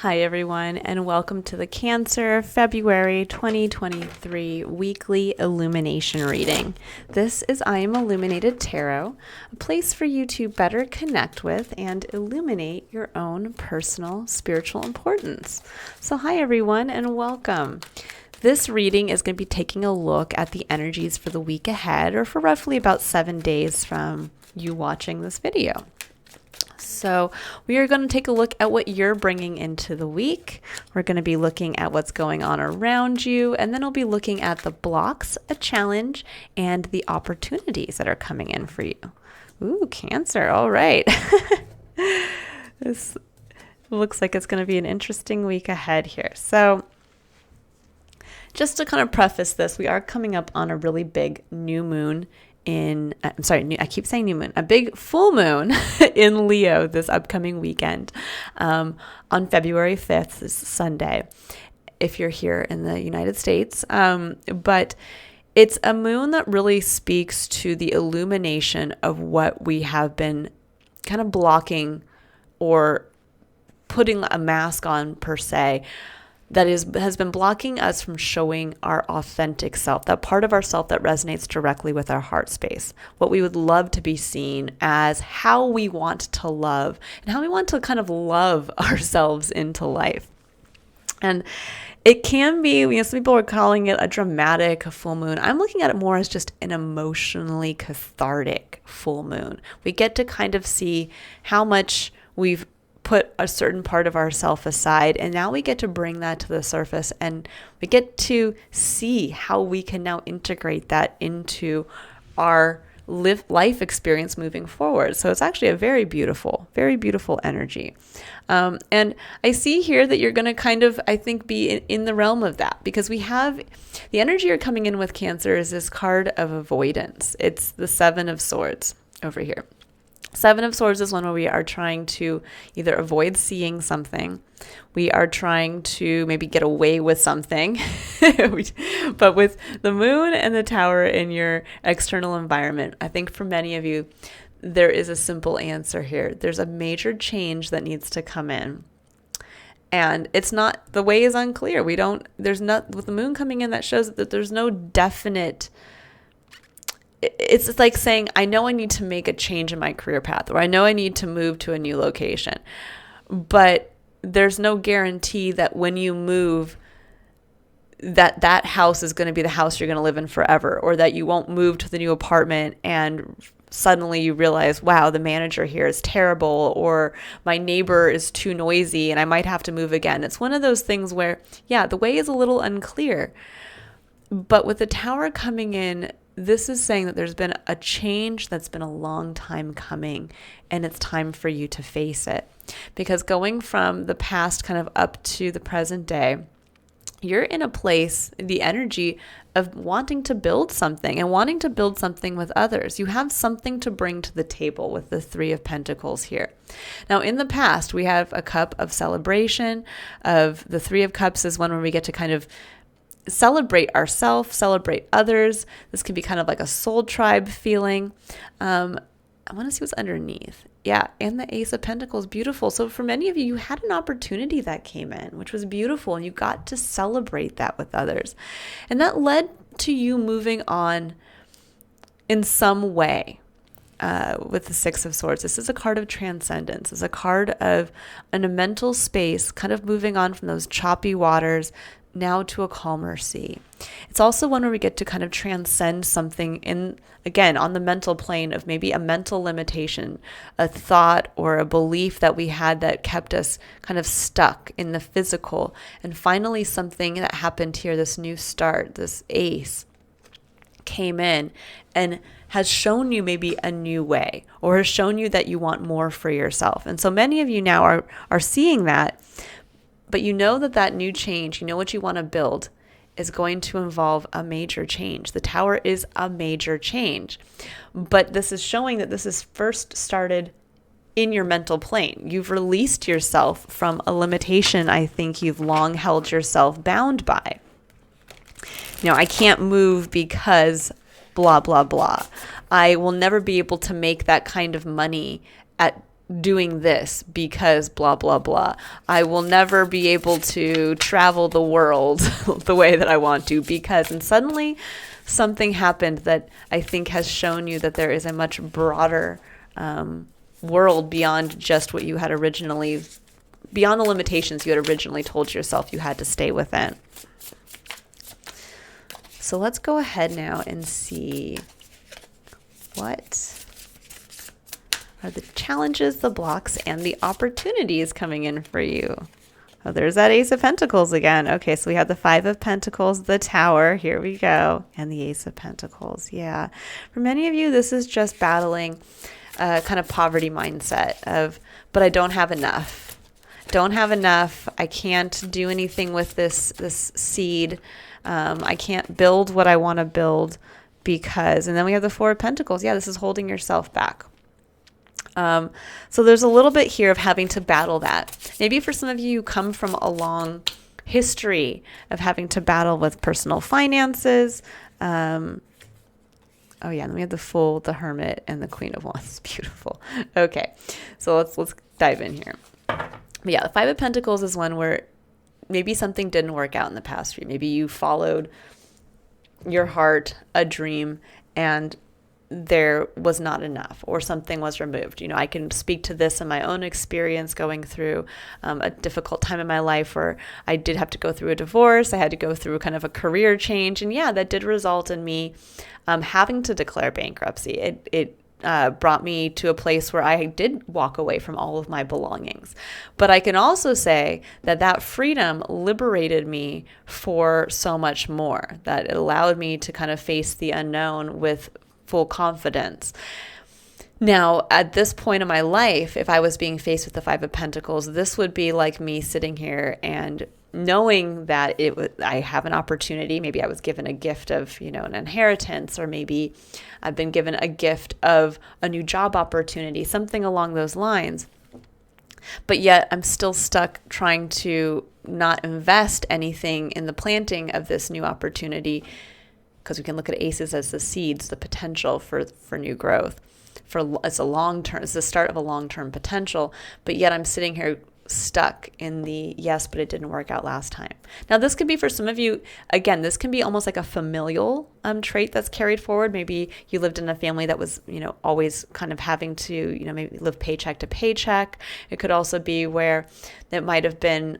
Hi everyone, and welcome to the Cancer February 2023 weekly illumination reading. This is I Am Illuminated Tarot, a place for you to better connect with and illuminate your own personal spiritual importance. So hi everyone and welcome. This reading is going to be taking a look at the energies for the week ahead, or for roughly about 7 days from you watching this video. So we are going to take a look at what you're bringing into the week. We're going to be looking at what's going on around you, and then we'll be looking at the blocks, a challenge, and the opportunities that are coming in for you. Ooh, Cancer. All right. This looks like it's going to be an interesting week ahead here. So just to kind of preface this, we are coming up on a really big new moon I keep saying new moon, a big full moon in Leo this upcoming weekend on February 5th, this Sunday, if you're here in the United States. But it's a moon that really speaks to the illumination of what we have been kind of blocking or putting a mask on per se, that has been blocking us from showing our authentic self, that part of ourself that resonates directly with our heart space, what we would love to be seen as, how we want to love, and how we want to kind of love ourselves into life. And it can be, some people are calling it a dramatic full moon. I'm looking at it more as just an emotionally cathartic full moon. We get to kind of see how much we've put a certain part of ourself aside, and now we get to bring that to the surface, and we get to see how we can now integrate that into our life experience moving forward. So it's actually a very beautiful energy. And I see here that you're going to kind of, I think, be in the realm of that, because we have the energy you're coming in with, Cancer, is this card of avoidance. It's the Seven of Swords over here. Seven of Swords is one where we are trying to either avoid seeing something, we are trying to maybe get away with something, but with the moon and the Tower in your external environment, I think for many of you, there is a simple answer here. There's a major change that needs to come in. And it's not, the way is unclear. With the moon coming in, that shows that there's no definite. It's like saying, I know I need to make a change in my career path, or I know I need to move to a new location, but there's no guarantee that when you move, that house is going to be the house you're going to live in forever, or that you won't move to the new apartment and suddenly you realize, wow, the manager here is terrible, or my neighbor is too noisy and I might have to move again. It's one of those things where, the way is a little unclear. But with the Tower coming in, this is saying that there's been a change that's been a long time coming, and it's time for you to face it. Because going from the past kind of up to the present day, you're in a place, the energy of wanting to build something, and wanting to build something with others. You have something to bring to the table with the Three of Pentacles here. Now, in the past, we have a cup of celebration. Of the Three of Cups is one where we get to kind of celebrate ourselves, celebrate others. This can be kind of like a soul tribe feeling. I want to see what's underneath. Yeah, and the Ace of Pentacles, beautiful. So for many of you, you had an opportunity that came in, which was beautiful, and you got to celebrate that with others. And that led to you moving on in some way. With the Six of Swords, this is a card of transcendence. It's a card of in a mental space, kind of moving on from those choppy waters now to a calmer sea. It's also one where we get to kind of transcend something again, on the mental plane of maybe a mental limitation, a thought or a belief that we had that kept us kind of stuck in the physical. And finally, something that happened here, this new start, this Ace came in and has shown you maybe a new way, or has shown you that you want more for yourself. And so many of you now are seeing that. But you know that new change, you know what you want to build, is going to involve a major change. The Tower is a major change. But this is showing that this is first started in your mental plane. You've released yourself from a limitation I think you've long held yourself bound by. I can't move because blah, blah, blah. I will never be able to make that kind of money at doing this because blah, blah, blah. I will never be able to travel the world the way that I want to because, and suddenly something happened that I think has shown you that there is a much broader world beyond just what you had originally, beyond the limitations you had originally told yourself you had to stay within. So let's go ahead now and see what are the challenges, the blocks, and the opportunities coming in for you. Oh, there's that Ace of Pentacles again. Okay, so we have the Five of Pentacles, the Tower, here we go, and the Ace of Pentacles. Yeah, for many of you, this is just battling a kind of poverty mindset of, but I don't have enough. Don't have enough. I can't do anything with this seed. I can't build what I want to build because, and then we have the Four of Pentacles. Yeah, this is holding yourself back. So there's a little bit here of having to battle that. Maybe for some of you, you come from a long history of having to battle with personal finances. Oh yeah, and then we have the Fool, the Hermit, and the Queen of Wands. Beautiful. Okay, so let's dive in here. But yeah, the Five of Pentacles is one where maybe something didn't work out in the past for you. Maybe you followed your heart, a dream, and there was not enough, or something was removed. I can speak to this in my own experience going through a difficult time in my life where I did have to go through a divorce. I had to go through kind of a career change. And yeah, that did result in me having to declare bankruptcy. It brought me to a place where I did walk away from all of my belongings. But I can also say that freedom liberated me for so much more, that it allowed me to kind of face the unknown with full confidence. Now, at this point in my life, if I was being faced with the Five of Pentacles, this would be like me sitting here and knowing that I have an opportunity. Maybe I was given a gift of, an inheritance, or maybe I've been given a gift of a new job opportunity, something along those lines. But yet I'm still stuck trying to not invest anything in the planting of this new opportunity, because we can look at aces as the seeds, the potential for new growth. It's the start of a long-term potential, but yet I'm sitting here stuck in the yes, but it didn't work out last time. Now, this could be for some of you, again, this can be almost like a familial trait that's carried forward. Maybe you lived in a family that was, always kind of having to, maybe live paycheck to paycheck. It could also be where that might have been,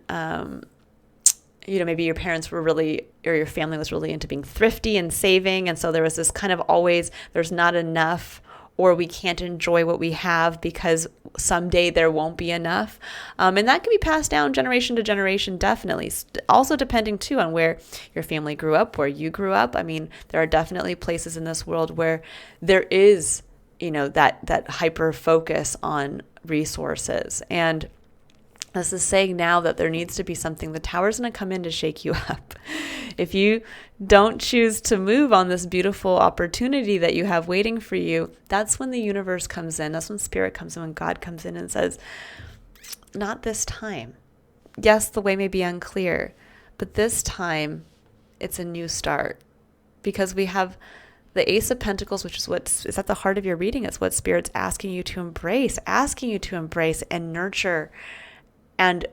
maybe your parents were really, or your family was really into being thrifty and saving. And so there was this kind of always, there's not enough, or we can't enjoy what we have because someday there won't be enough. And that can be passed down generation to generation, definitely. Also depending too on where your family grew up, where you grew up. I mean, there are definitely places in this world where there is, that hyper focus on resources. And this is saying now that there needs to be something. The Tower's going to come in to shake you up. If you don't choose to move on this beautiful opportunity that you have waiting for you, that's when the universe comes in. That's when Spirit comes in, when God comes in and says, not this time. Yes, the way may be unclear, but this time it's a new start, because we have the Ace of Pentacles, which is what is at the heart of your reading. It's what Spirit's asking you to embrace and nurture and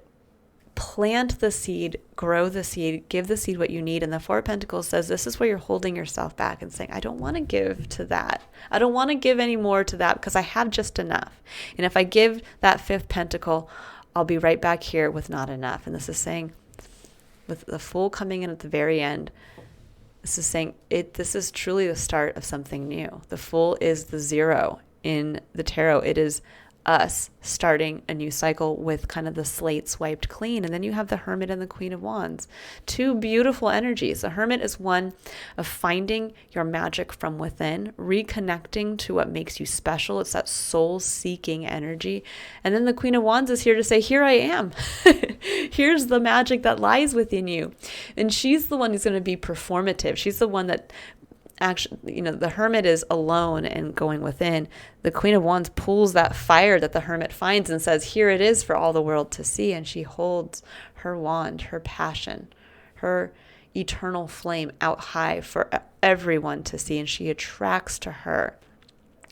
plant the seed, grow the seed, give the seed what you need. And the Four of Pentacles says this is where you're holding yourself back and saying, I don't want to give to that. I don't want to give any more to that because I have just enough. And if I give that Fifth Pentacle, I'll be right back here with not enough. And this is saying, with the Fool coming in at the very end, this is saying this is truly the start of something new. The Fool is the zero in the tarot. It is us starting a new cycle with kind of the slate swiped clean. And then you have the Hermit and the Queen of Wands. Two beautiful energies. The Hermit is one of finding your magic from within, reconnecting to what makes you special. It's that soul-seeking energy. And then the Queen of Wands is here to say, here I am. Here's the magic that lies within you. And she's the one who's going to be performative. She's the one that actually, the Hermit is alone and going within. The Queen of Wands pulls that fire that the Hermit finds and says, here it is for all the world to see. And she holds her wand, her passion, her eternal flame out high for everyone to see. And she attracts to her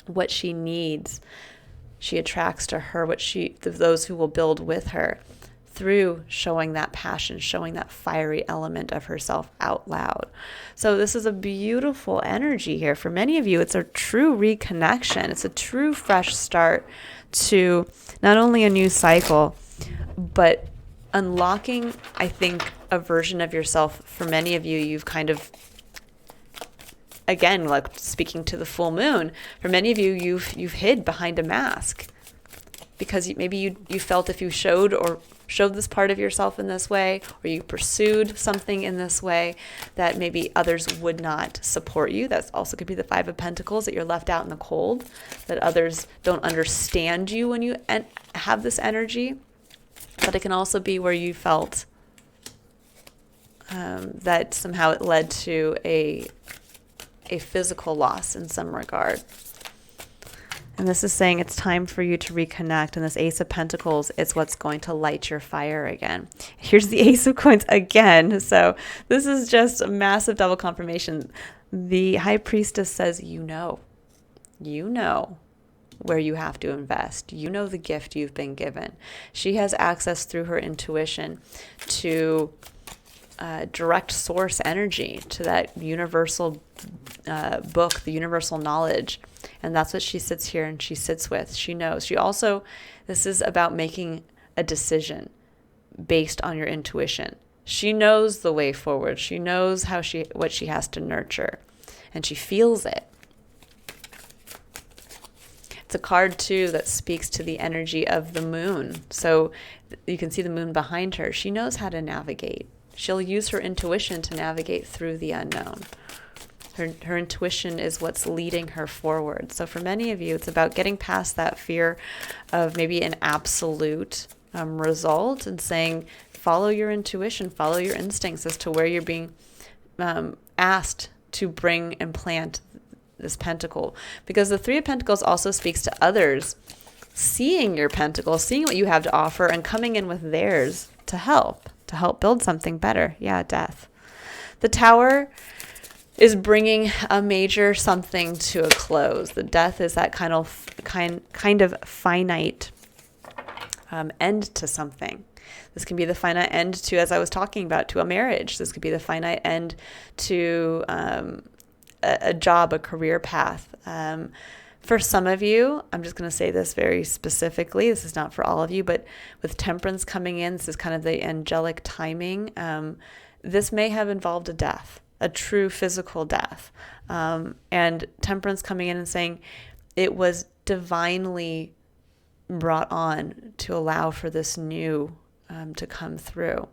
what she needs. she attracts to her those who will build with her through showing that passion, showing that fiery element of herself out loud. So this is a beautiful energy here. For many of you, it's a true reconnection. It's a true fresh start to not only a new cycle, but unlocking, I think, a version of yourself. For many of you, you've kind of, again, like speaking to the full moon, for many of you, you've hid behind a mask because maybe you felt if you showed this part of yourself in this way, or you pursued something in this way, that maybe others would not support you. That also could be the Five of Pentacles, that you're left out in the cold, that others don't understand you when you have this energy. But it can also be where you felt that somehow it led to a physical loss in some regard. And this is saying it's time for you to reconnect. And this Ace of Pentacles is what's going to light your fire again. Here's the Ace of Coins again. So this is just a massive double confirmation. The High Priestess says, you know where you have to invest. You know the gift you've been given. She has access through her intuition to direct source energy, to that universal book, the universal knowledge. And that's what she sits here and she sits with. She knows. This is about making a decision based on your intuition. She knows the way forward. She knows what she has to nurture, and she feels it. It's a card too that speaks to the energy of the moon. So you can see the moon behind her. She knows how to navigate. She'll use her intuition to navigate through the unknown. Her intuition is what's leading her forward. So for many of you, it's about getting past that fear of maybe an absolute result and saying, follow your intuition, follow your instincts as to where you're being asked to bring and plant this pentacle. Because the Three of Pentacles also speaks to others seeing your pentacle, seeing what you have to offer, and coming in with theirs to help build something better. Yeah, death. The Tower is bringing a major something to a close. The death is that kind of finite end to something. This can be the finite end to, as I was talking about, to a marriage. This could be the finite end to a job, a career path. For some of you, I'm just going to say this very specifically. This is not for all of you, but with Temperance coming in, this is kind of the angelic timing. This may have involved a death, a true physical death. And Temperance coming in and saying it was divinely brought on to allow for this new to come through.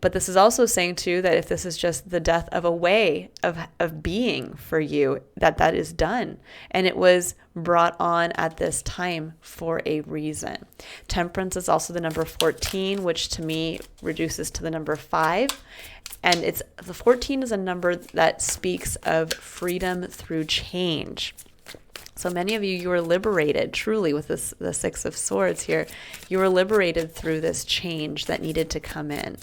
But this is also saying too that if this is just the death of a way of being for you, that is done. And it was brought on at this time for a reason. Temperance is also the number 14, which to me reduces to the number 5. And the 14 is a number that speaks of freedom through change. So many of you were liberated truly with the Six of Swords here. You were liberated through this change that needed to come in.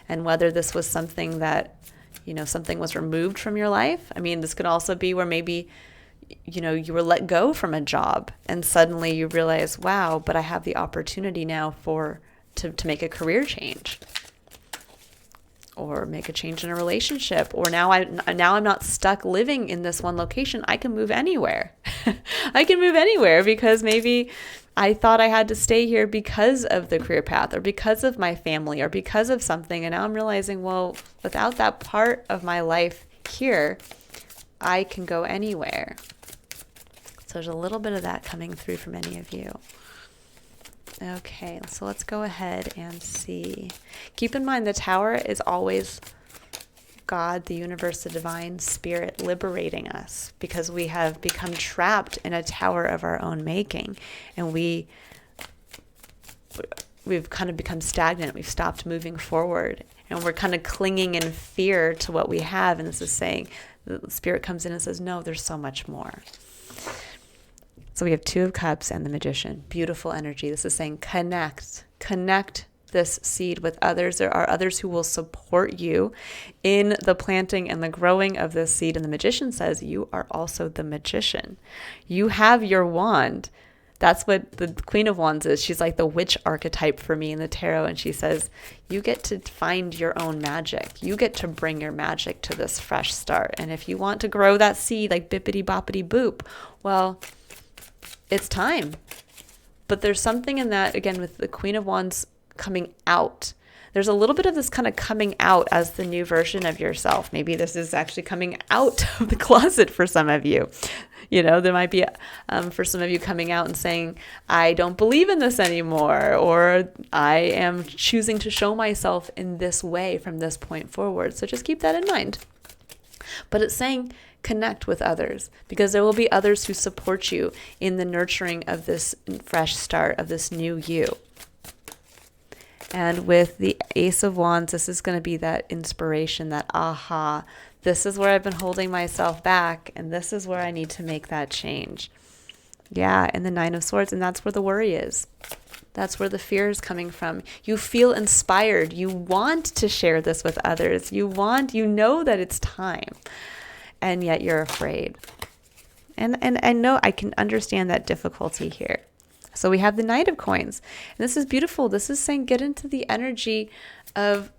And whether this was something that, something was removed from your life. I mean, this could also be where maybe, you were let go from a job and suddenly you realize, wow, but I have the opportunity now to make a career change, or make a change in a relationship, or now I'm not stuck living in this one location. I can move anywhere. I can move anywhere because maybe I thought I had to stay here because of the career path or because of my family or because of something. And now I'm realizing, well, without that part of my life here, I can go anywhere. So there's a little bit of that coming through for many of you. Okay, so let's go ahead and see. Keep in mind the Tower is always God, the universe, the divine spirit liberating us because we have become trapped in a tower of our own making, and we've kind of become stagnant. We've stopped moving forward, and we're kind of clinging in fear to what we have. And this is saying, the spirit comes in and says, no, there's so much more. So we have Two of Cups and the Magician. Beautiful energy. This is saying connect this seed with others. There are others who will support you in the planting and the growing of this seed. And the Magician says you are also the magician. You have your wand. That's what the Queen of Wands is. She's like the witch archetype for me in the tarot. And she says, you get to find your own magic. You get to bring your magic to this fresh start. And if you want to grow that seed like bippity boppity boop, well, it's time. But there's something in that, again, with the Queen of Wands coming out. There's a little bit of this kind of coming out as the new version of yourself. Maybe this is actually coming out of the closet for some of you. You know, there might be, for some of you, coming out and saying, I don't believe in this anymore, or I am choosing to show myself in this way from this point forward. So just keep that in mind. But it's saying connect with others, because there will be others who support you in the nurturing of this fresh start, of this new you. And with the Ace of Wands, this is going to be that inspiration, that aha, this is where I've been holding myself back, and this is where I need to make that change. Yeah, and the Nine of Swords, and that's where the worry is. That's where the fear is coming from. You feel inspired. You want to share this with others. You know that it's time, and yet you're afraid. And I know I can understand that difficulty here. So we have the Knight of Coins. And this is beautiful. This is saying get into the energy of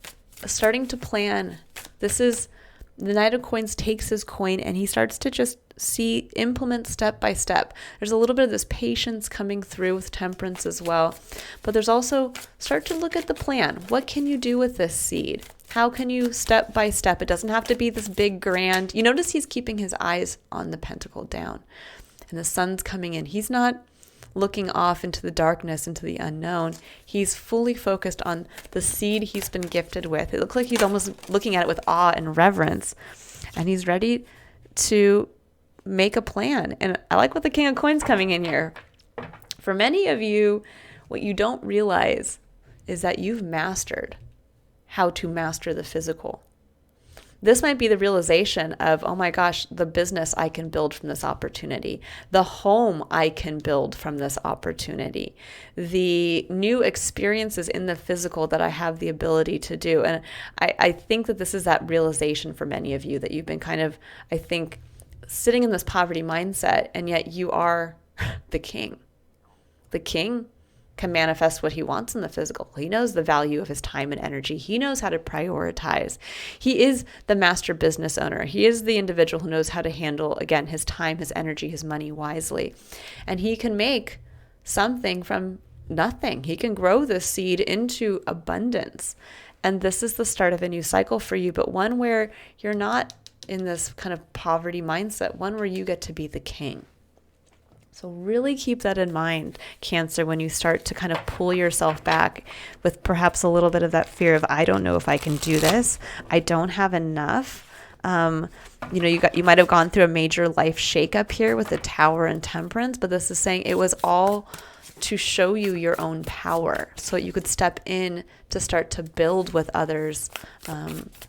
starting to plan. This is the Knight of Coins takes his coin and he starts to just implement step by step. There's a little bit of this patience coming through with Temperance as well. But there's also start to look at the plan. What can you do with this seed? How can you step by step? It doesn't have to be this big grand. You notice he's keeping his eyes on the pentacle down. And the sun's coming in. He's not looking off into the darkness, into the unknown. He's fully focused on the seed he's been gifted with. It looks like he's almost looking at it with awe and reverence. And he's ready to make a plan. And I like what the King of Coins coming in here. For many of you, what you don't realize is that you've mastered how to master the physical. This might be the realization of, oh my gosh, the business I can build from this opportunity, the home I can build from this opportunity, the new experiences in the physical that I have the ability to do. And I think that this is that realization for many of you, that you've been kind of, I think, sitting in this poverty mindset, and yet you are the king. The king can manifest what he wants in the physical. He knows the value of his time and energy. He knows how to prioritize. He is the master business owner. He is the individual who knows how to handle, again, his time, his energy, his money wisely. And he can make something from nothing. He can grow this seed into abundance. And this is the start of a new cycle for you, but one where you're not in this kind of poverty mindset, one where you get to be the king. So really keep that in mind, Cancer, when you start to kind of pull yourself back with perhaps a little bit of that fear of, I don't know if I can do this. I don't have enough. You might have gone through a major life shakeup here with the Tower and Temperance, but this is saying it was all to show you your own power so you could step in to start to build with others,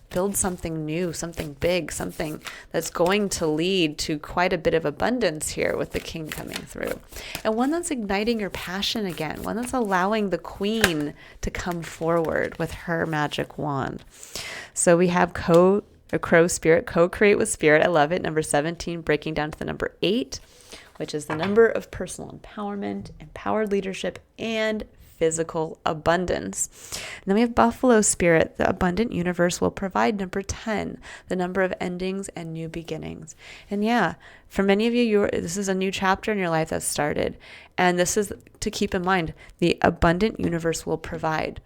build something new, something big, something that's going to lead to quite a bit of abundance here with the King coming through. And one that's igniting your passion again, one that's allowing the Queen to come forward with her magic wand. So we have Crow Spirit, co-create with Spirit. I love it. Number 17, breaking down to the number 8, which is the number of personal empowerment, empowered leadership, and physical abundance. And then we have Buffalo Spirit, the abundant universe will provide. Number 10, the number of endings and new beginnings. And yeah, for many of you, this is a new chapter in your life that's started. And this is to keep in mind, the abundant universe will provide.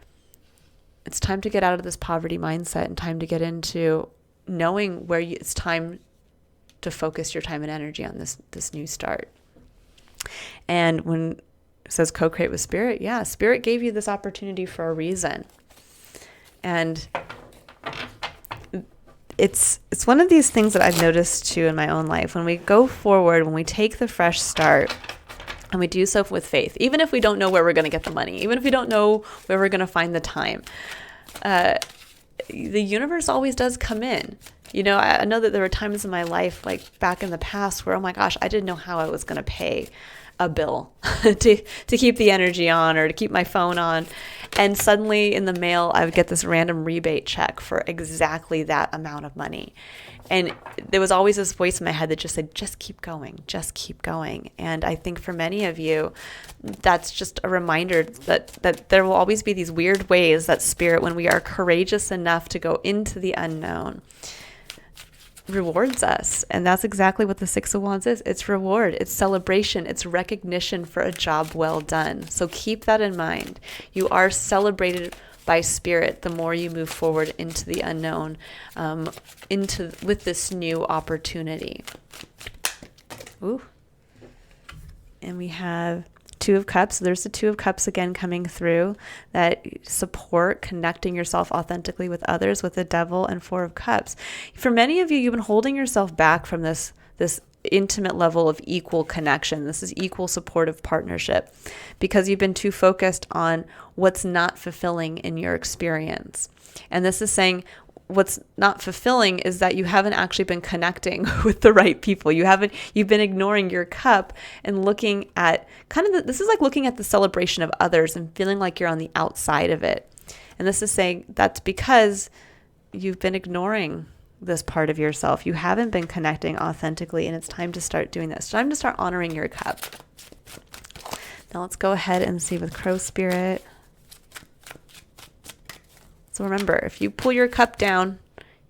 It's time to get out of this poverty mindset and time to get into knowing where it's time to focus your time and energy on this new start. And when it says co-create with Spirit, yeah, Spirit gave you this opportunity for a reason. And it's one of these things that I've noticed too in my own life. When we go forward, when we take the fresh start, and we do so with faith, even if we don't know where we're going to get the money, even if we don't know where we're going to find the time, the universe always does come in. You know, I know that there were times in my life, like back in the past, where, oh my gosh, I didn't know how I was going to pay a bill to keep the energy on or to keep my phone on. And suddenly in the mail, I would get this random rebate check for exactly that amount of money. And there was always this voice in my head that just said, just keep going, just keep going. And I think for many of you, that's just a reminder that there will always be these weird ways that Spirit, when we are courageous enough to go into the unknown, rewards us. And that's exactly what the Six of Wands is. It's reward, it's celebration, it's recognition for a job well done. So keep that in mind. You are celebrated by Spirit the more you move forward into the unknown, with this new opportunity. Ooh. And we have Two of Cups. So there's the Two of Cups again coming through that support connecting yourself authentically with others, with the Devil, and Four of Cups. For many of you, you've been holding yourself back from this intimate level of equal connection. This is equal supportive partnership because you've been too focused on what's not fulfilling in your experience. And this is saying what's not fulfilling is that you haven't actually been connecting with the right people. You've been ignoring your cup and looking at this is like looking at the celebration of others and feeling like you're on the outside of it. And this is saying that's because you've been ignoring this part of yourself. You haven't been connecting authentically, and it's time to start doing this. It's time to start honoring your cup. Now let's go ahead and see with Crow Spirit. So remember, if you pull your cup down,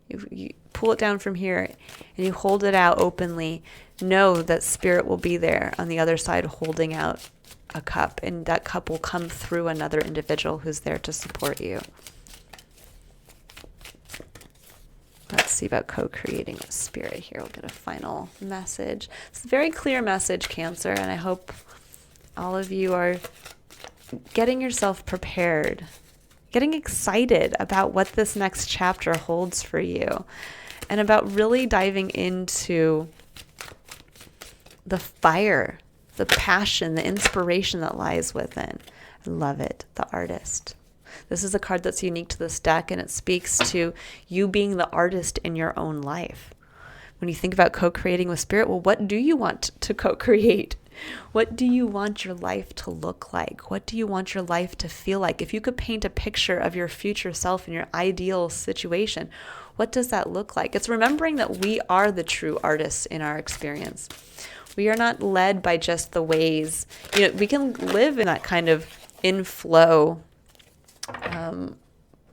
you pull it down from here and you hold it out openly, know that Spirit will be there on the other side holding out a cup, and that cup will come through another individual who's there to support you. Let's see about co-creating with Spirit here. We'll get a final message. It's a very clear message, Cancer, and I hope all of you are getting yourself prepared, getting excited about what this next chapter holds for you, and about really diving into the fire, the passion, the inspiration that lies within. I love it. The Artist. This is a card that's unique to this deck, and it speaks to you being the artist in your own life. When you think about co-creating with Spirit, well, what do you want to co-create? What do you want your life to look like? What do you want your life to feel like? If you could paint a picture of your future self in your ideal situation, what does that look like? It's remembering that we are the true artists in our experience. We are not led by just the ways, we can live in that kind of inflow.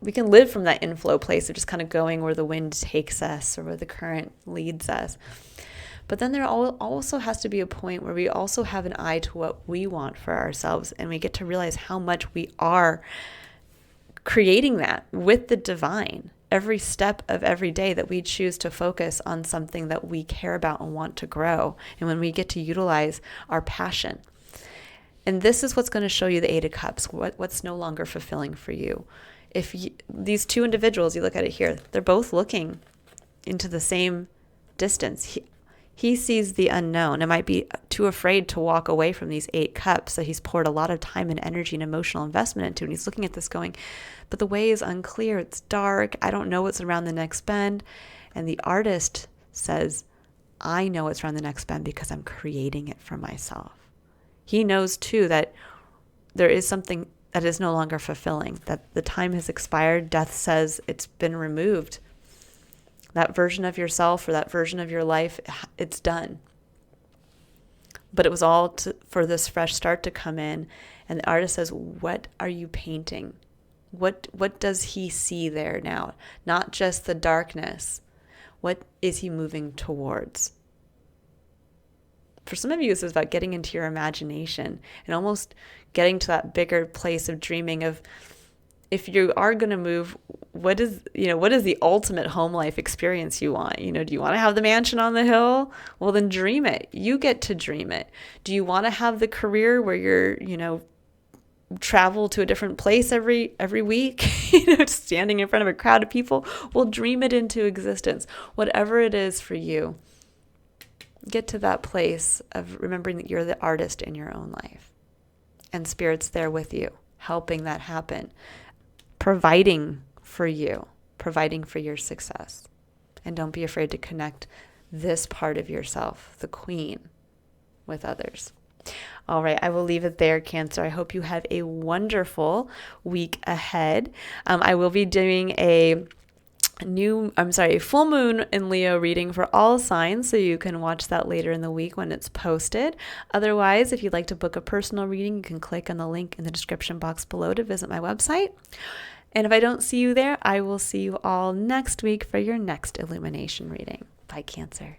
We can live from that inflow place of just kind of going where the wind takes us or where the current leads us. But then there also has to be a point where we also have an eye to what we want for ourselves, and we get to realize how much we are creating that with the divine every step of every day, that we choose to focus on something that we care about and want to grow, and when we get to utilize our passion. And this is what's going to show you the Eight of Cups, what's no longer fulfilling for you. If these two individuals, you look at it here, they're both looking into the same distance. He sees the unknown and might be too afraid to walk away from these 8 cups that he's poured a lot of time and energy and emotional investment into. And he's looking at this going, but the way is unclear. It's dark. I don't know what's around the next bend. And the Artist says, I know what's around the next bend because I'm creating it for myself. He knows too that there is something that is no longer fulfilling, that the time has expired. Death says it's been removed. That version of yourself or that version of your life, it's done. But it was all for this fresh start to come in. And the Artist says, what are you painting? What does he see there now? Not just the darkness. What is he moving towards? For some of you, this is about getting into your imagination and almost getting to that bigger place of dreaming of, if you are going to move, what is the ultimate home life experience you want? Do you want to have the mansion on the hill? Well, then dream it. You get to dream it. Do you want to have the career where you're, travel to a different place every week, standing in front of a crowd of people? Well, dream it into existence. Whatever it is for you, get to that place of remembering that you're the artist in your own life. And Spirit's there with you, helping that happen. Providing for you, providing for your success. And don't be afraid to connect this part of yourself, the Queen, with others. All right, I will leave it there, Cancer. I hope you have a wonderful week ahead. I will be doing a full moon in Leo reading for all signs, so you can watch that later in the week when it's posted. Otherwise, if you'd like to book a personal reading, you can click on the link in the description box below to visit my website. And if I don't see you there, I will see you all next week for your next illumination reading. Bye, Cancer.